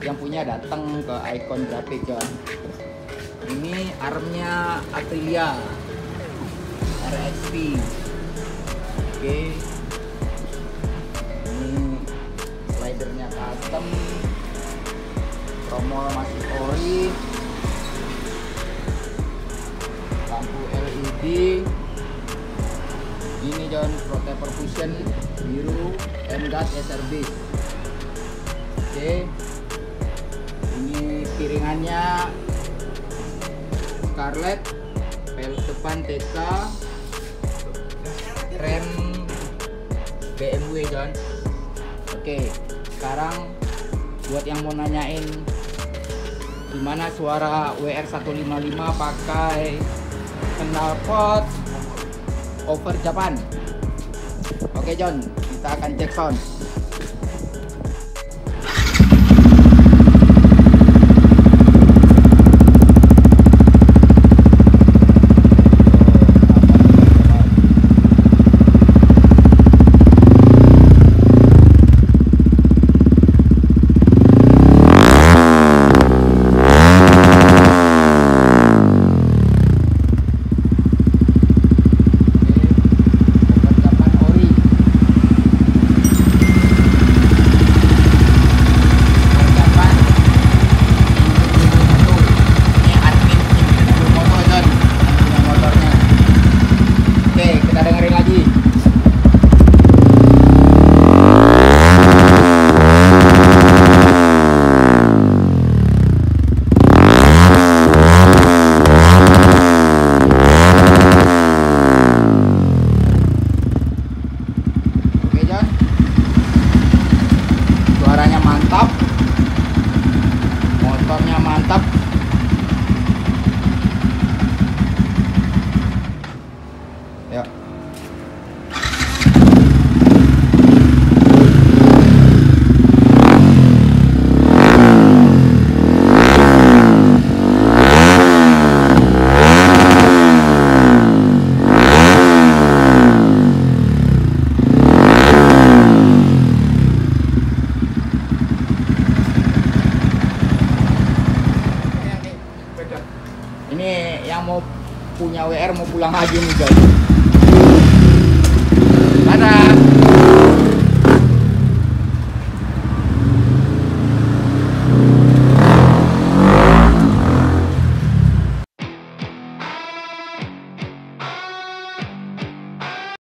yang punya datang ke iconsgraphic John. Ini armnya Aprilia RXP. Oke. Ini slidernya custom. Tromol masih ori. Lampu LED. Ini John, rotor percussion biru, M-gas SRB. Oke. Ini piringannya Scarlett, pelek depan TK, rem BMW John. Oke, sekarang buat yang mau nanyain gimana suara WR155 pakai knalpot over Japan. Oke John, kita akan cek sound. Suaranya mantap, motornya mantap. Yuk. Ini yang mau punya WR mau pulang lagi nih guys. Dadah.